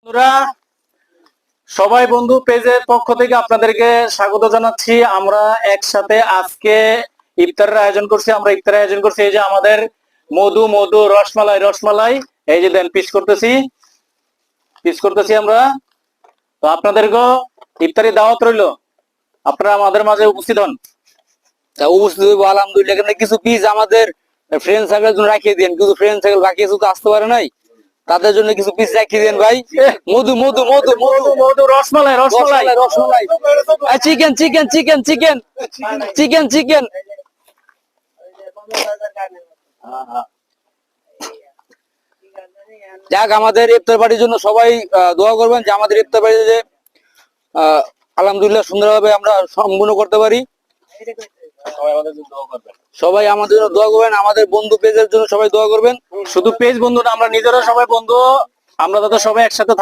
বন্ধুরা, সবাই বন্ধু পেজের পক্ষ থেকে আপনাদেরকে স্বাগত জানাচ্ছি। আমরা একসাথে আজকে ইফতারের আয়োজন করছি। এই যে আমাদের মধু মধু রসমালাই রসমালাই, এই যে দেন পিস করতেছি আমরা। তো আপনাদেরকে ইফতারি দাওয়াত রইলো, আপনারা আমাদের মাঝে উপস্থিত হন। উপস্থিত হইব আলহামদুলিল্লাহ। এখানে কিছু পিস আমাদের ফ্রেন্ড সার্কেল জন্য রাখিয়ে দেন, কিছু ফ্রেন্ড সার্কেল বাকি আছে তো আসতে পারে নাই, তাদের জন্য কিছু পিস রাখিয়ে দেন ভাই। মধু মধু মধু মধু মধু rasmalai rasmalai rasmalai chicken chicken chicken chicken chicken chicken. যাক, আমাদের ইফতার পার্টির জন্য সবাই দোয়া করবেন যে আমাদের ইফতার পার্টি যে আলহামদুলিল্লাহ সুন্দরভাবে আমরা সম্পূর্ণ করতে পারি। সবাই আমাদের জন্য দোয়া করবেন, আমাদের বন্ধু পেজের জন্য সবাই দোয়া করবেন। শুধু পেজ বন্ধু না, আমরা নিজেরা সবাই বন্ধু, আমরা যাতে সবাই একসাথে